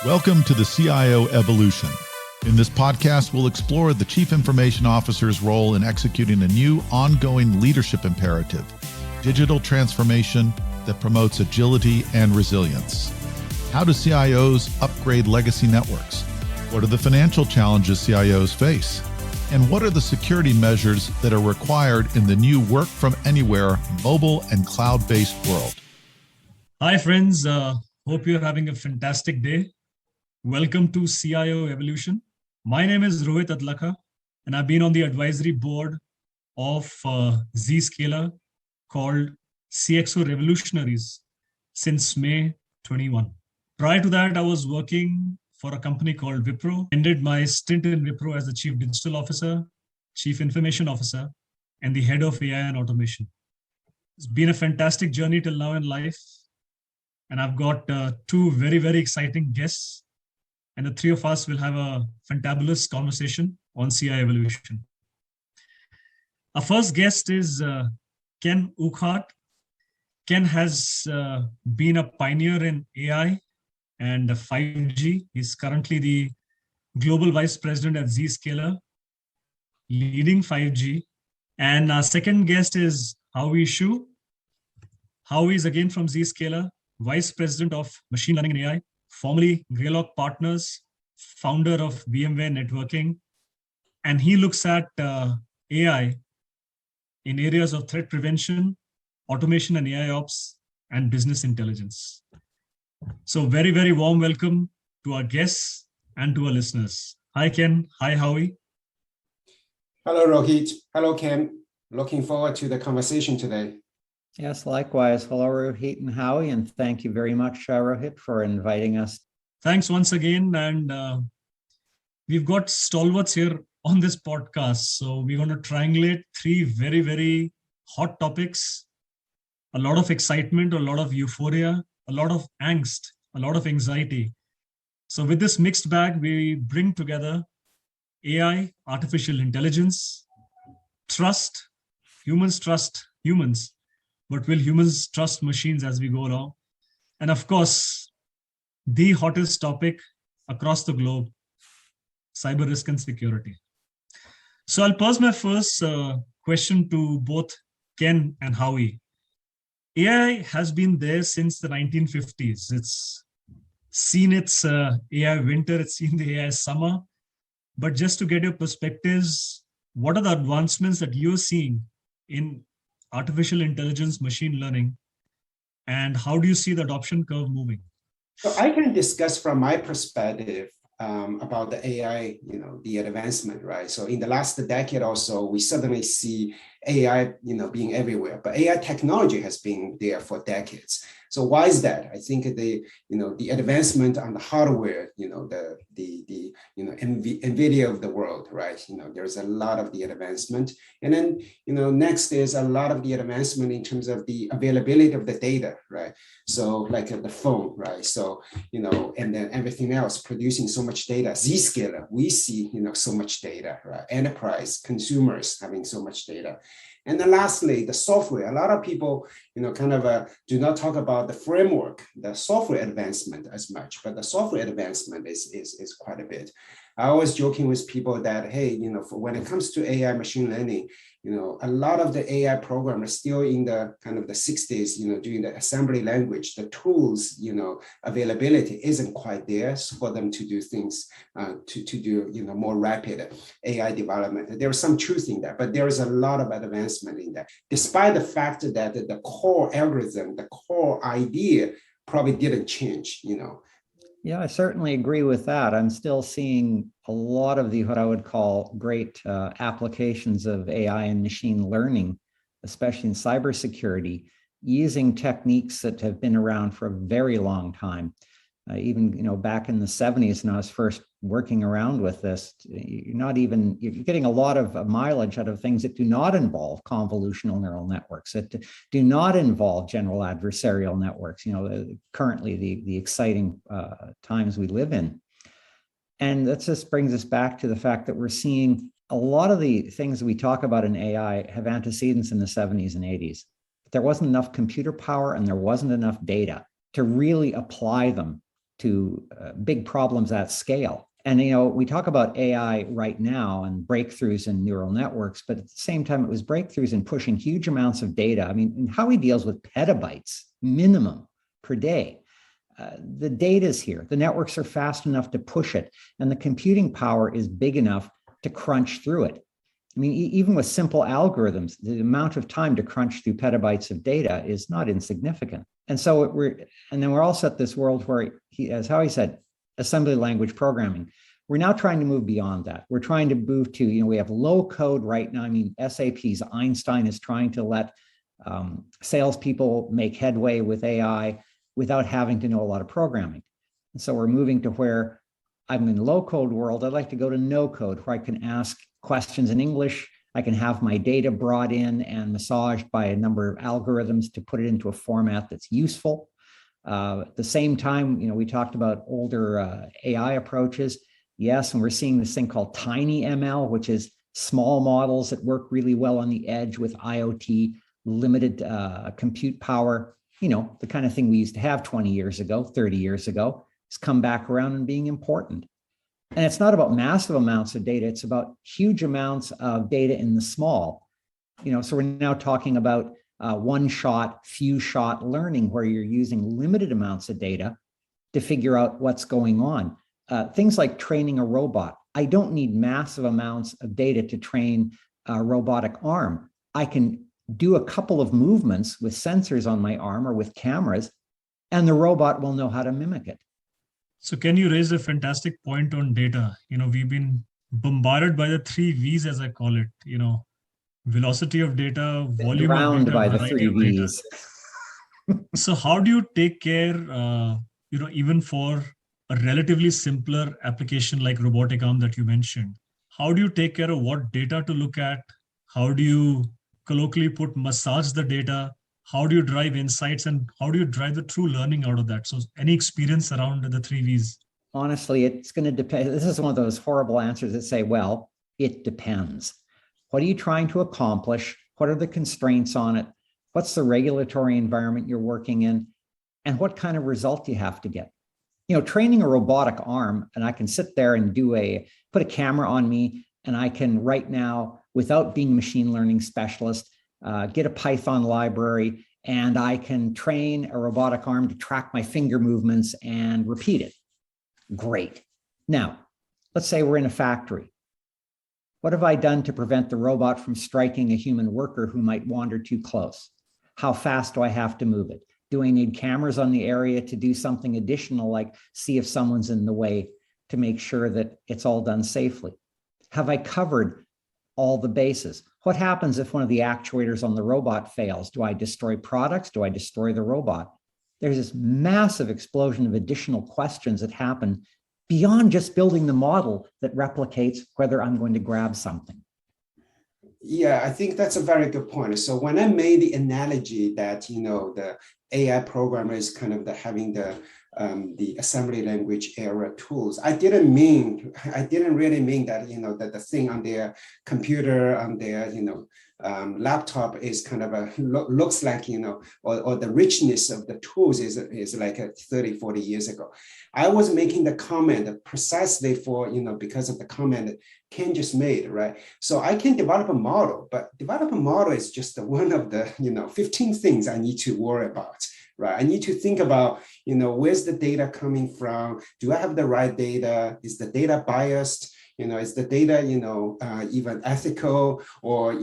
Welcome to the CIO Evolution. In this podcast, we'll explore the Chief Information Officer's role in executing a new ongoing leadership imperative, digital transformation that promotes agility and resilience. How do CIOs upgrade legacy networks? What are the financial challenges CIOs face? And what are the security measures that are required in the new work from anywhere, mobile and cloud-based world? Hi, friends. Hope you're having a fantastic day. Welcome to CIO Evolution. My name is Rohit Adlakha, and I've been on the advisory board of Zscaler called CXO Revolutionaries since May 21. Prior to that, I was working for a company called Wipro. Ended my stint in Wipro as the Chief Digital Officer, Chief Information Officer, and the Head of AI and Automation. It's been a fantastic journey till now in life. And I've got two very, very exciting guests. And the three of us will have a fantabulous conversation on CIO Evolution. Our first guest is Ken Urquhart. Ken has been a pioneer in AI and 5G. He's currently the Global Vice President at Zscaler, leading 5G. And our second guest is Howie Shu. Howie is again from Zscaler, Vice President of Machine Learning and AI, formerly Greylock Partners, founder of VMware Networking. And he looks at AI in areas of threat prevention, automation and AI ops, and business intelligence. So very, very warm welcome to our guests and to our listeners. Hi, Ken. Hi, Howie. Hello, Rohit. Hello, Ken. Looking forward to the conversation today. Yes, likewise. Hello, Rohit and Howie, and thank you very much, Rohit, for inviting us. Thanks once again. And we've got stalwarts here on this podcast. So we're going to triangulate three very, very hot topics, a lot of excitement, a lot of euphoria, a lot of angst, a lot of anxiety. So with this mixed bag, we bring together AI, artificial intelligence, trust. Humans trust humans, but will humans trust machines as we go along? And of course, the hottest topic across the globe, cyber risk and security. So I'll pose my first question to both Ken and Howie. AI has been there since the 1950s. It's seen its AI winter, it's seen the AI summer. But just to get your perspectives, what are the advancements that you're seeing in artificial intelligence, machine learning, and how do you see the adoption curve moving? So I can discuss from my perspective about the AI, the advancement, right? So in the last decade or so, we suddenly see AI, being everywhere, but AI technology has been there for decades. So why is that? I think the advancement on the hardware, the NVIDIA of the world, right? There's a lot of the advancement. And then, next is a lot of the advancement in terms of the availability of the data, right? So like the phone, right? So, and then everything else producing so much data. Zscaler, we see, so much data, right? Enterprise, consumers having so much data. And then lastly, the software. A lot of people, do not talk about the framework, the software advancement as much, but the software advancement is quite a bit. I was joking with people that, hey, when it comes to AI machine learning, a lot of the AI programmers still in the kind of the 60s, doing the assembly language, the tools, availability isn't quite there for them to do things, to do, more rapid AI development. There is some truth in that, but there is a lot of advancement in that, despite the fact that the core algorithm, the core idea probably didn't change, Yeah, I certainly agree with that. I'm still seeing a lot of what I would call great applications of AI and machine learning, especially in cybersecurity, using techniques that have been around for a very long time. Even back in the 70s when I was first working around with this, you're getting a lot of mileage out of things that do not involve convolutional neural networks, that do not involve general adversarial networks, currently the exciting times we live in. And that just brings us back to the fact that we're seeing a lot of the things we talk about in AI have antecedents in the 70s and 80s. But there wasn't enough computer power and there wasn't enough data to really apply them to big problems at scale. And, we talk about AI right now and breakthroughs in neural networks, but at the same time, it was breakthroughs in pushing huge amounts of data. I mean, how he deals with petabytes minimum per day. The data is here. The networks are fast enough to push it, and the computing power is big enough to crunch through it. I mean, even with simple algorithms, the amount of time to crunch through petabytes of data is not insignificant. And so we're also at this world where as Howie said, assembly language programming. We're now trying to move beyond that. We're trying to move to, we have low code right now. I mean, SAP's Einstein is trying to let salespeople make headway with AI without having to know a lot of programming. And so we're moving to where I'm in low code world. I'd like to go to no code, where I can ask questions in English. I can have my data brought in and massaged by a number of algorithms to put it into a format that's useful. At the same time, we talked about older AI approaches. Yes, and we're seeing this thing called tiny ML, which is small models that work really well on the edge with IoT, limited compute power. The kind of thing we used to have 20 years ago, 30 years ago, has come back around and being important. And it's not about massive amounts of data. It's about huge amounts of data in the small. So we're now talking about one-shot, few-shot learning, where you're using limited amounts of data to figure out what's going on. Things like training a robot. I don't need massive amounts of data to train a robotic arm. I can do a couple of movements with sensors on my arm or with cameras, and the robot will know how to mimic it. So can you raise a fantastic point on data? We've been bombarded by the 3 V's, as I call it, velocity of data, volume Drowned of data, by the variety 3 of data. V's. So how do you take care, even for a relatively simpler application like robotic arm that you mentioned? How do you take care of what data to look at? How do you colloquially massage the data? How do you drive insights, and how do you drive the true learning out of that? So any experience around the 3 V's? Honestly, it's going to depend. This is one of those horrible answers that say, well, it depends. What are you trying to accomplish? What are the constraints on it? What's the regulatory environment you're working in? And what kind of result do you have to get? Training a robotic arm, and I can sit there and put a camera on me, and I can right now, without being a machine learning specialist, get a Python library, and I can train a robotic arm to track my finger movements and repeat it. Great. Now, let's say we're in a factory. What have I done to prevent the robot from striking a human worker who might wander too close? How fast do I have to move it? Do I need cameras on the area to do something additional, like see if someone's in the way, to make sure that it's all done safely? Have I covered all the bases? What happens if one of the actuators on the robot fails? Do I destroy products? Do I destroy the robot? There's this massive explosion of additional questions that happen beyond just building the model that replicates whether I'm going to grab something. Yeah, I think that's a very good point. So when I made the analogy that, the AI programmer is kind of having the assembly language era tools, I didn't really mean that, that the thing on their computer, on their, laptop is kind of looks like, or the richness of the tools is like 30, 40 years ago. I was making the comment precisely for, because of the comment that Ken just made, right? So I can develop a model, but develop a model is just one of the, 15 things I need to worry about, right? I need to think about, where's the data coming from? Do I have the right data? Is the data biased? Is the data, even ethical? Or,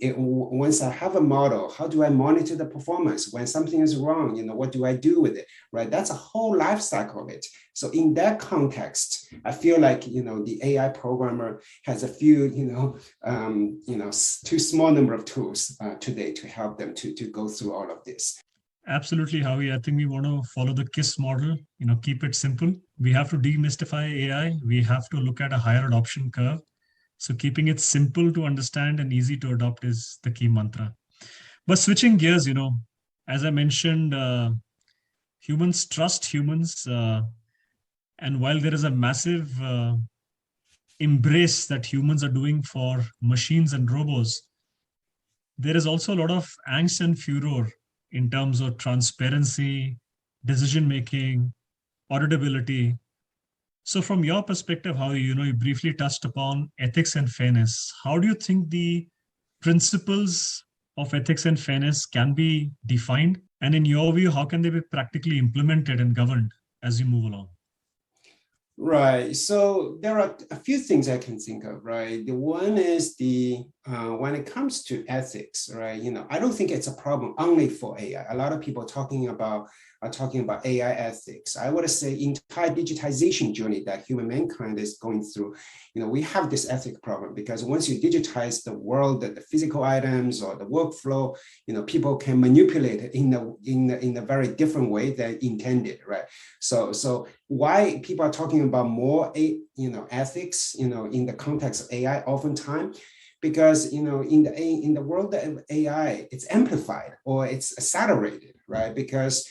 once I have a model, how do I monitor the performance? When something is wrong, what do I do with it, right? That's a whole life cycle of it. So in that context, I feel like, the AI programmer has a few, too small number of tools today to help them to go through all of this. Absolutely, Howie. I think we want to follow the KISS model, keep it simple. We have to demystify AI. We have to look at a higher adoption curve. So keeping it simple to understand and easy to adopt is the key mantra. But switching gears, as I mentioned, humans trust humans. And while there is a massive embrace that humans are doing for machines and robots, there is also a lot of angst and furor in terms of transparency, decision-making, auditability. So from your perspective, how you briefly touched upon ethics and fairness. How do you think the principles of ethics and fairness can be defined? And in your view, how can they be practically implemented and governed as you move along? Right. So there are a few things I can think of, right? The one is when it comes to ethics, right? I don't think it's a problem only for AI. A lot of people are talking about AI ethics. I would say entire digitization journey that human mankind is going through, we have this ethic problem because once you digitize the world, the physical items or the workflow, people can manipulate it in a very different way than intended, right? So why people are talking about more, ethics, in the context of AI oftentimes, because in the world of AI, it's amplified or it's accelerated, right? Because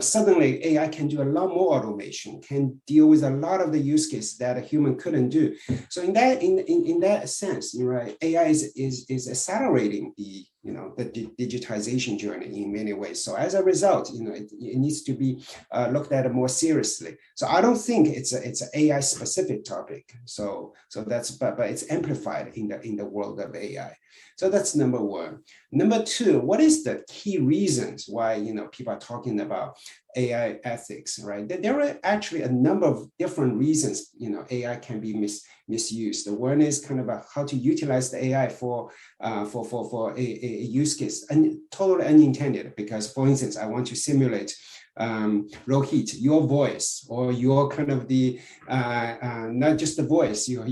suddenly AI can do a lot more automation, can deal with a lot of the use cases that a human couldn't do. So in that sense, right, AI is accelerating the digitization journey in many ways. So as a result, it needs to be looked at more seriously. So I don't think it's an AI specific topic. So that's but it's amplified in the world of AI. So that's number one. Number two, what is the key reasons why people are talking about AI ethics, right? There are actually a number of different reasons AI can be misused. The one is kind of how to utilize the AI for a use case, and totally unintended. Because, for instance, I want to simulate Rohit, your voice, or your kind of the not just the voice, your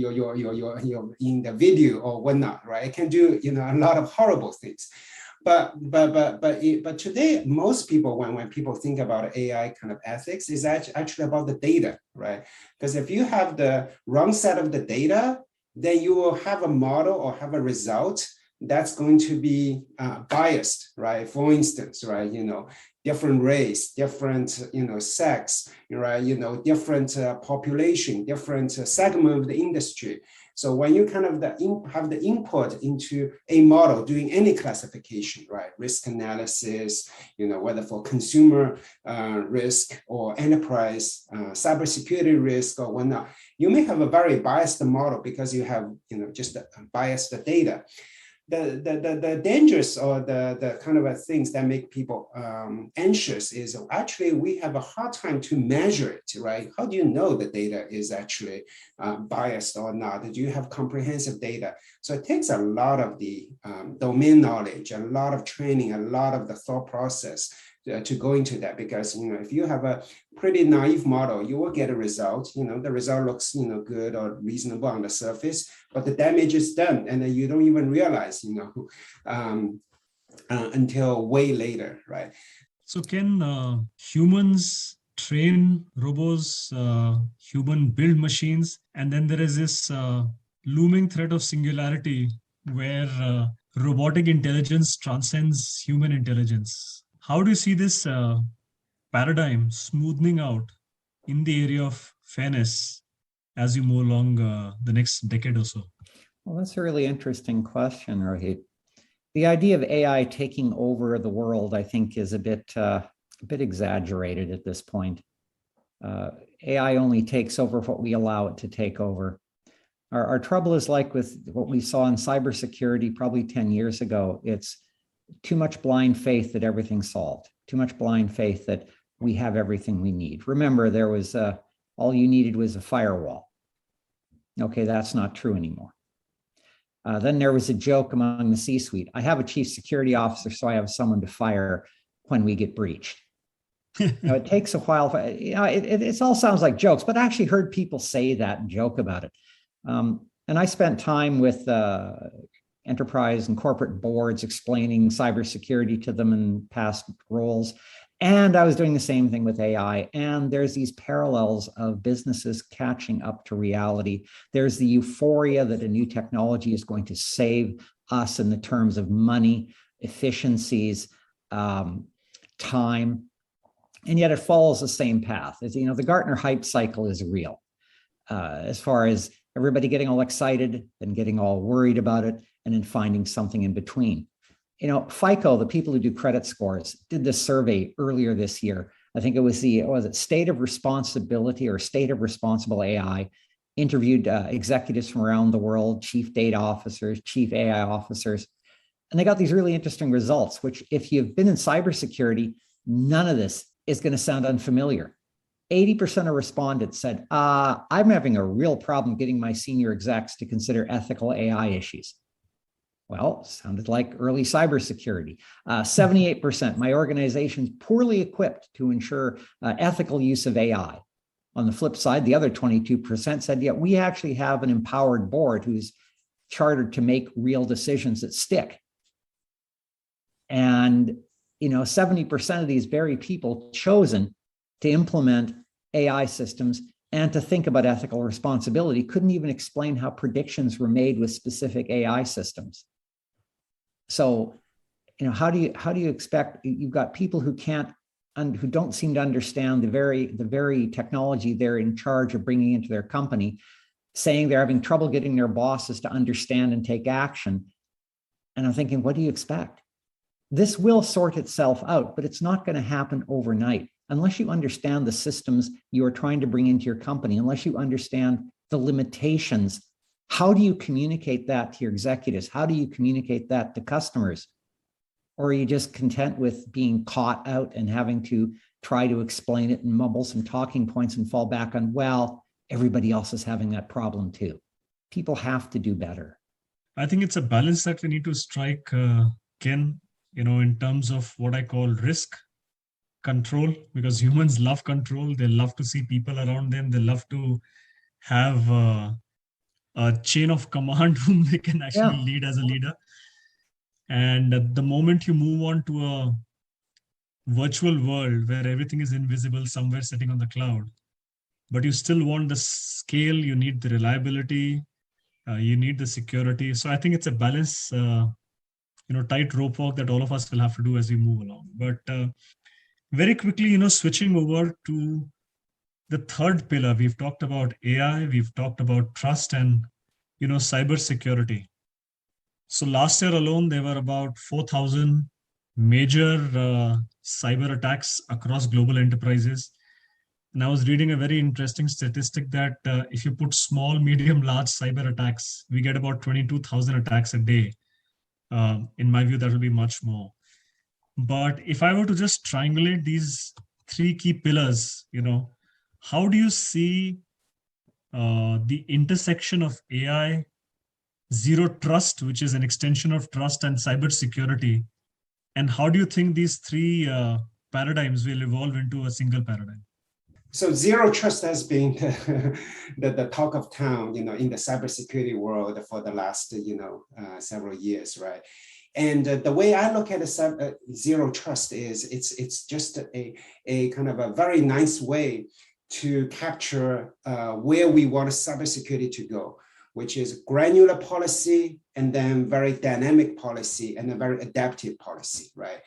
in the video or whatnot, right? It can do a lot of horrible things. But today, most people, when people think about AI kind of ethics, is actually about the data, right? Because if you have the wrong set of the data, then you will have a model or have a result that's going to be biased, right? For instance, right, different race, different, sex, right, different population, different segment of the industry. So when you kind of have the input into a model doing any classification, right, risk analysis, whether for consumer risk or enterprise cybersecurity risk or whatnot, you may have a very biased model because you have, just biased data. The dangers or the kind of things that make people anxious is actually we have a hard time to measure it, right? How do you know the data is actually biased or not? Do you have comprehensive data? So it takes a lot of the domain knowledge, a lot of training, a lot of the thought process to go into that, because if you have a pretty naive model, you will get a result. The result looks good or reasonable on the surface, but the damage is done, and then you don't even realize until way later, right? So can humans train robots, human build machines, and then there is this looming threat of singularity where robotic intelligence transcends human intelligence. How do you see this paradigm smoothing out in the area of fairness as you move along the next decade or so? Well, that's a really interesting question, Rohit. The idea of AI taking over the world, I think, is a bit exaggerated at this point. AI only takes over what we allow it to take over. Our trouble is like with what we saw in cybersecurity probably 10 years ago. It's too much blind faith that everything's solved, too much blind faith that we have everything we need. Remember, there was all you needed was a firewall. Okay, that's not true anymore. Then there was a joke among the C-suite. I have a chief security officer, so I have someone to fire when we get breached. It takes a while. It all sounds like jokes, but I actually heard people say that and joke about it. And I spent time with enterprise and corporate boards explaining cybersecurity to them in past roles. And I was doing the same thing with AI. And there's these parallels of businesses catching up to reality. There's the euphoria that a new technology is going to save us in the terms of money, efficiencies, time. And yet it follows the same path. As the Gartner hype cycle is real. As far as everybody getting all excited and getting all worried about it, and then finding something in between. FICO, the people who do credit scores, did this survey earlier this year I think it was State of Responsibility or State of Responsible AI, interviewed executives from around the world, chief data officers, chief AI officers, and they got these really interesting results, which if you've been in cybersecurity, none of this is going to sound unfamiliar. 80% of respondents said, I'm having a real problem getting my senior execs to consider ethical AI issues. Well, sounded like early cybersecurity. 78%, my organization's poorly equipped to ensure ethical use of AI. On the flip side, the other 22% said, yeah, we actually have an empowered board who's chartered to make real decisions that stick. And 70% of these very people chosen to implement AI systems and to think about ethical responsibility couldn't even explain how predictions were made with specific AI systems. So, how do you expect? You've got people who who don't seem to understand the very technology they're in charge of bringing into their company, saying they're having trouble getting their bosses to understand and take action. And I'm thinking, what do you expect? This will sort itself out, but it's not going to happen overnight unless you understand the systems you are trying to bring into your company, unless you understand the limitations. How do you communicate that to your executives? How do you communicate that to customers? Or are you just content with being caught out and having to try to explain it and mumble some talking points and fall back on, well, everybody else is having that problem too? People have to do better. I think it's a balance that we need to strike, Ken, in terms of what I call risk control, because humans love control. They love to see people around them. They love to have a chain of command whom they can actually lead as a leader. And the moment you move on to a virtual world where everything is invisible somewhere sitting on the cloud, but you still want the scale, you need the reliability, you need the security. So I think it's a balance, tight rope walk that all of us will have to do as we move along. But very quickly, switching over to the third pillar, we've talked about AI, we've talked about trust and, cybersecurity. So last year alone, there were about 4,000 major cyber attacks across global enterprises. And I was reading a very interesting statistic that if you put small, medium, large cyber attacks, we get about 22,000 attacks a day. In my view, that will be much more. But if I were to just triangulate these three key pillars, how do you see the intersection of AI, zero trust, which is an extension of trust, and cybersecurity? And how do you think these three paradigms will evolve into a single paradigm? So zero trust has been the talk of town, in the cybersecurity world for the last, several years, right? And the way I look at zero trust is it's just a kind of a very nice way to capture where we want cybersecurity to go, which is granular policy and then very dynamic policy and a very adaptive policy, right?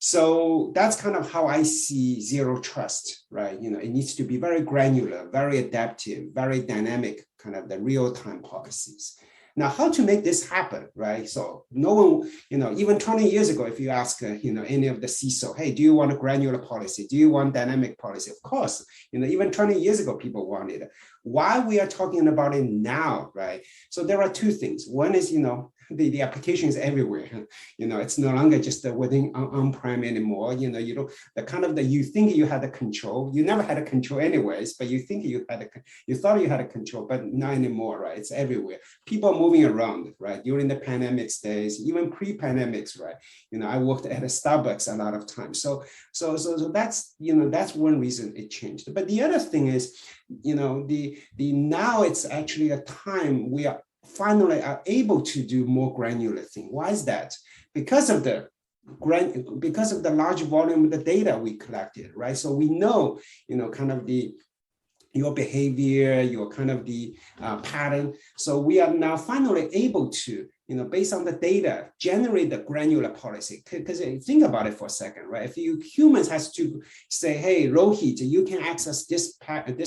So that's kind of how I see zero trust, right? It needs to be very granular, very adaptive, very dynamic, kind of the real-time policies. Now, how to make this happen, right? So no one, even 20 years ago, if you ask, any of the CISO, hey, do you want a granular policy? Do you want dynamic policy? Of course, even 20 years ago, people wanted it. Why we are talking about it now, right? So there are two things. One is, the application is everywhere. It's no longer just within on-prem anymore. You don't, you think you had the control. You never had a control anyways, but you think you thought you had a control, but not anymore, right? It's everywhere. People are moving around, right? During the pandemics days, even pre-pandemics, right? I worked at a Starbucks a lot of times. So that's, that's one reason it changed. But the other thing is, now it's actually a time we are finally are able to do more granular thing. Why is that? Because of the large volume of the data we collected, right? So we know, kind of your behavior, your kind of the pattern. So we are now finally able to, based on the data, generate the granular policy. Because think about it for a second, right? If humans has to say, hey, Rohit, you can access this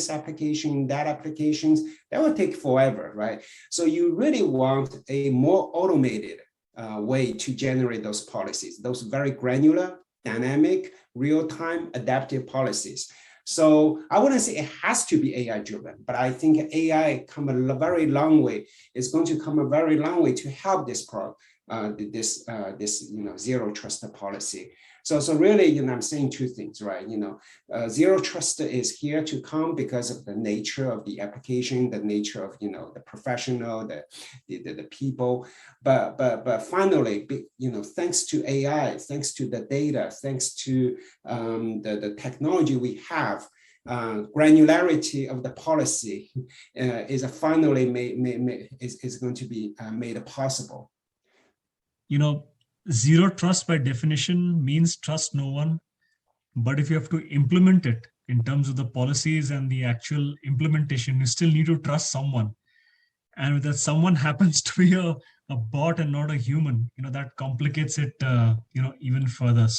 application, that applications, that will take forever, right? So you really want a more automated way to generate those policies, those very granular dynamic, real-time, adaptive policies. So I wouldn't say it has to be AI driven, but I think AI come a very long way. It's going to come a very long way to help this zero trust policy. So really, I'm saying two things, right? Zero trust is here to come because of the nature of the application, the nature of the professional, the people. But finally, thanks to AI, thanks to the data, thanks to the technology we have, granularity of the policy is finally is going to be made possible. Zero trust by definition means trust no one. But if you have to implement it in terms of the policies and the actual implementation, you still need to trust someone. And if that someone happens to be a bot and not a human, that complicates it, even further.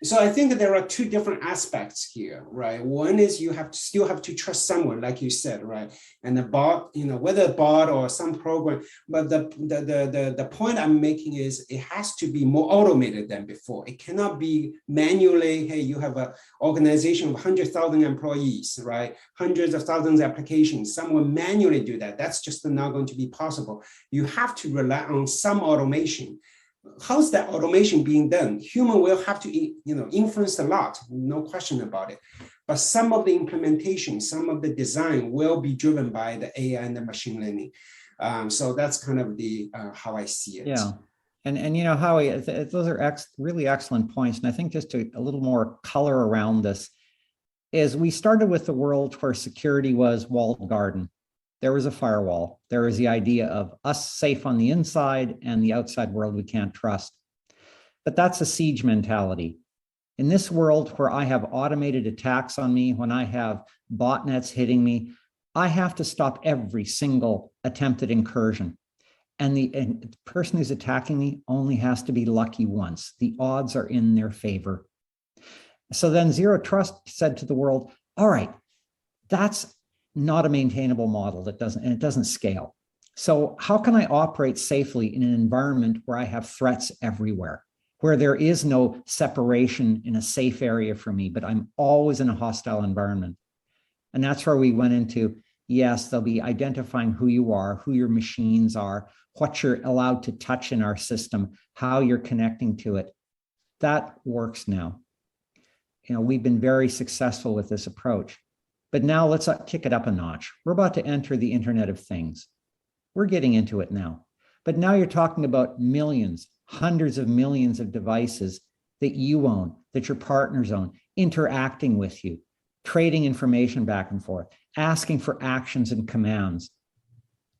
So I think there are two different aspects here, right? One is you still have to trust someone, like you said, right? And the bot, whether a bot or some program, but the point I'm making is it has to be more automated than before. It cannot be manually, hey, you have an organization of 100,000 employees, right? Hundreds of thousands of applications, someone manually do that. That's just not going to be possible. You have to rely on some automation. How's that automation being done? Human will have to, influence a lot, no question about it. But some of the implementation, some of the design will be driven by the AI and the machine learning. So that's kind of the how I see it. Yeah, and Howie, those are really excellent points. And I think just a little more color around this is we started with the world where security was walled garden. There was a firewall. There was the idea of us safe on the inside and the outside world we can't trust. But that's a siege mentality. In this world where I have automated attacks on me, when I have botnets hitting me, I have to stop every single attempted incursion. And the person who's attacking me only has to be lucky once. The odds are in their favor. So then Zero Trust said to the world, all right, that's not a maintainable model it doesn't scale. So how can I operate safely in an environment where I have threats everywhere, where there is no separation in a safe area for me, but I'm always in a hostile environment? And that's where we went into, yes, they'll be identifying who you are, who your machines are, what you're allowed to touch in our system, how you're connecting to it. That works now. We've been very successful with this approach. But now let's kick it up a notch. We're about to enter the Internet of Things. We're getting into it now. But now you're talking about millions, hundreds of millions of devices that you own, that your partners own, interacting with you, trading information back and forth, asking for actions and commands.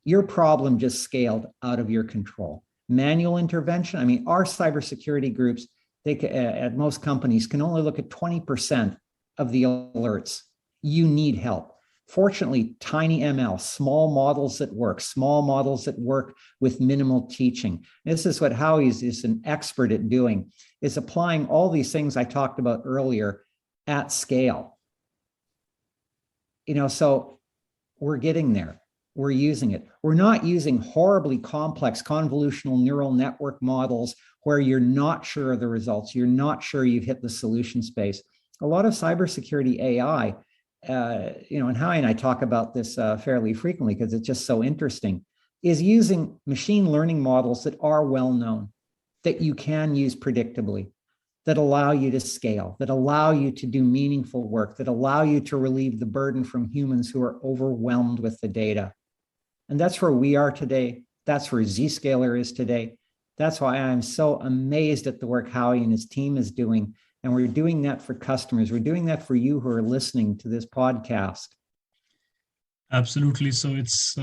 Your problem just scaled out of your control. Manual intervention, our cybersecurity groups, at most companies, can only look at 20% of the alerts. You need help. Fortunately, tiny ML, small models that work with minimal teaching. This is what Howie is an expert at doing, is applying all these things I talked about earlier at scale. So we're getting there. We're using it. We're not using horribly complex convolutional neural network models where you're not sure of the results. You're not sure you've hit the solution space. A lot of cybersecurity AI, and Howie and I talk about this fairly frequently because it's just so interesting, is using machine learning models that are well known, that you can use predictably, that allow you to scale, that allow you to do meaningful work, that allow you to relieve the burden from humans who are overwhelmed with the data. And that's where we are today. That's where Zscaler is today. That's why I'm so amazed at the work Howie and his team is doing. And we're doing that for customers. We're doing that for you who are listening to this podcast. Absolutely. So it's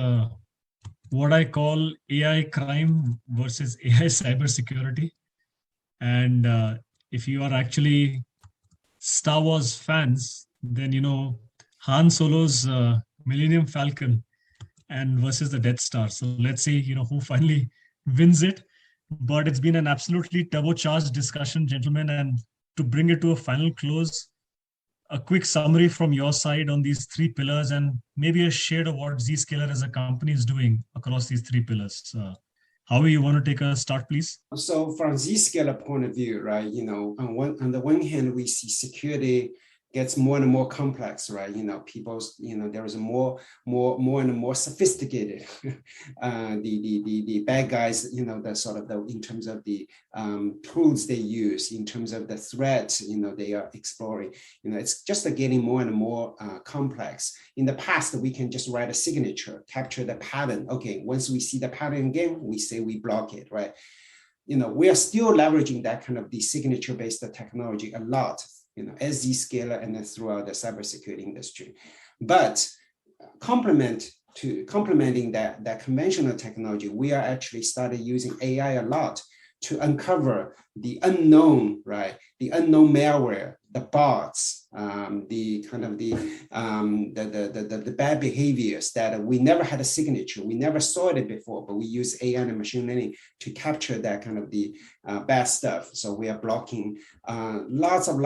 what I call AI crime versus AI cybersecurity. And if you are actually Star Wars fans, then Han Solo's Millennium Falcon and versus the Death Star. So let's see, who finally wins it. But it's been an absolutely turbocharged discussion, gentlemen. And to bring it to a final close, a quick summary from your side on these three pillars and maybe a shade of what Zscaler as a company is doing across these three pillars. Howie, you want to take a start, please? So from Zscaler point of view, right, on the one hand, we see security gets more and more complex, right? There is more and more sophisticated. The bad guys, in terms of the tools they use, in terms of the threats, they are exploring. It's just getting more and more complex. In the past, we can just write a signature, capture the pattern. Okay, once we see the pattern again, we say we block it, right? We are still leveraging that kind of the signature-based technology a lot, as Zscaler and then throughout the cybersecurity industry. But complementing that conventional technology, we are actually started using AI a lot to uncover the unknown, right? The unknown malware, the bots, the bad behaviors that we never had a signature. We never saw it before, but we use AI and machine learning to capture that kind of the bad stuff. So we are blocking lots of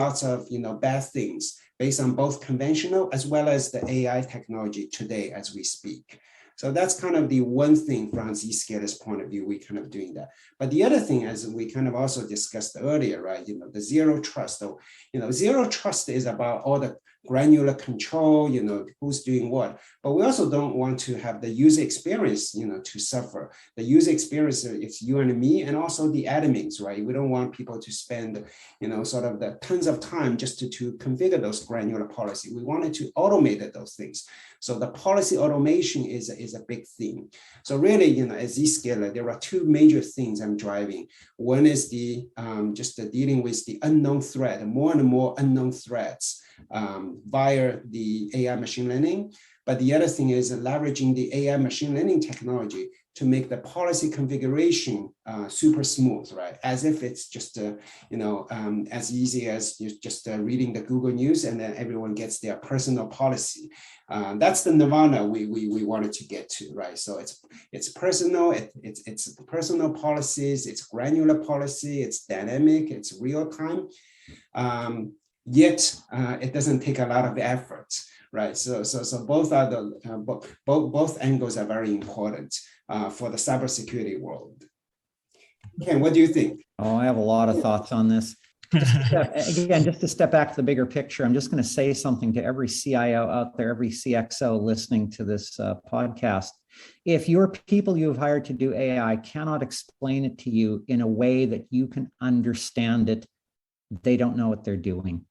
bad things based on both conventional as well as the AI technology today as we speak. So that's kind of the one thing from Zscaler's point of view, we kind of doing that. But the other thing, as we kind of also discussed earlier, right, the zero trust. So, zero trust is about all the granular control, who's doing what. But we also don't want to have the user experience, to suffer. The user experience, it's you and me, and also the admins, right? We don't want people to spend, the tons of time just to configure those granular policy. We wanted to automate those things. So the policy automation is a big theme. So really, as Zscaler, there are two major things I'm driving. One is dealing with the unknown threat, more and more unknown threats via the AI machine learning. But the other thing is leveraging the AI machine learning technology to make the policy configuration super smooth, right? As if it's just, as easy as you just reading the Google News and then everyone gets their personal policy. That's the nirvana we wanted to get to, right? So it's personal, it's personal policies, it's granular policy, it's dynamic, it's real time. Yet it doesn't take a lot of effort, right? So both are both angles are very important for the cybersecurity world. Ken, what do you think? Oh, I have a lot of thoughts on this. Just to step back to the bigger picture, I'm just going to say something to every CIO out there, every CXO listening to this podcast. If your people you've hired to do AI cannot explain it to you in a way that you can understand it, they don't know what they're doing.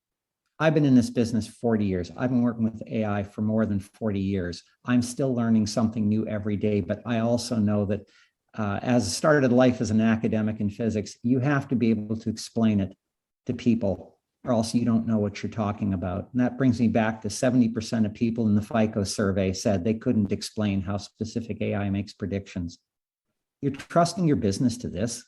I've been in this business 40 years. I've been working with AI for more than 40 years. I'm still learning something new every day, but I also know that as started life as an academic in physics, you have to be able to explain it to people, or else you don't know what you're talking about. And that brings me back to 70% of people in the FICO survey said they couldn't explain how specific AI makes predictions. You're trusting your business to this?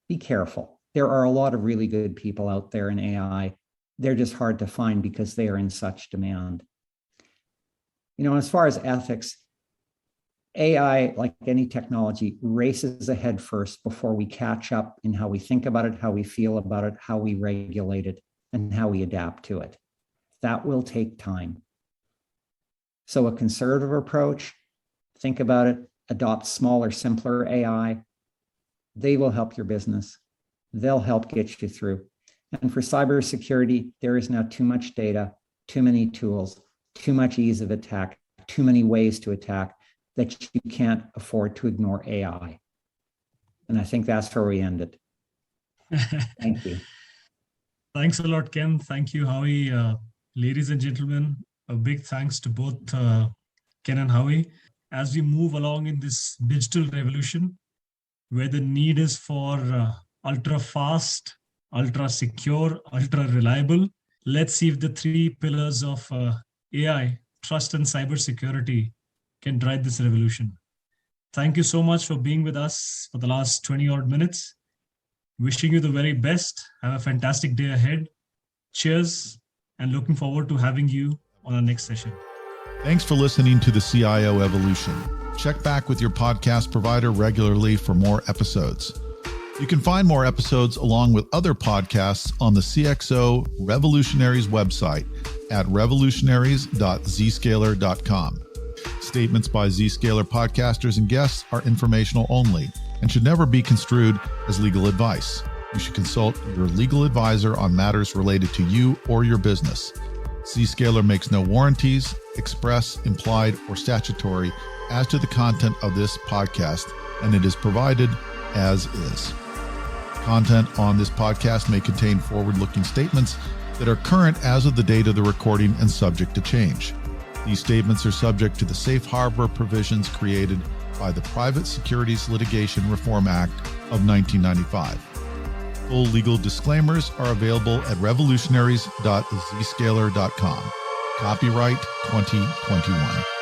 Be careful. There are a lot of really good people out there in AI. They're just hard to find because they are in such demand. As far as ethics, AI, like any technology, races ahead first before we catch up in how we think about it, how we feel about it, how we regulate it, and how we adapt to it. That will take time. So a conservative approach, think about it, adopt smaller, simpler AI. They will help your business. They'll help get you through. And for cybersecurity, there is now too much data, too many tools, too much ease of attack, too many ways to attack that you can't afford to ignore AI. And I think that's where we end it. Thank you. Thanks a lot, Ken. Thank you, Howie. Ladies and gentlemen, a big thanks to both Ken and Howie. As we move along in this digital revolution, where the need is for ultra fast, ultra secure, ultra reliable, let's see if the three pillars of AI, trust and cybersecurity can drive this revolution. Thank you so much for being with us for the last 20 odd minutes. Wishing you the very best. Have a fantastic day ahead. Cheers, and looking forward to having you on our next session. Thanks for listening to the CIO Evolution. Check back with your podcast provider regularly for more episodes. You can find more episodes along with other podcasts on the CXO Revolutionaries website at revolutionaries.zscaler.com. Statements by Zscaler podcasters and guests are informational only and should never be construed as legal advice. You should consult your legal advisor on matters related to you or your business. Zscaler makes no warranties, express, implied, or statutory as to the content of this podcast, and it is provided as is. Content on this podcast may contain forward-looking statements that are current as of the date of the recording and subject to change. These statements are subject to the safe harbor provisions created by the Private Securities Litigation Reform Act of 1995. Full legal disclaimers are available at revolutionaries.zscaler.com. Copyright 2021.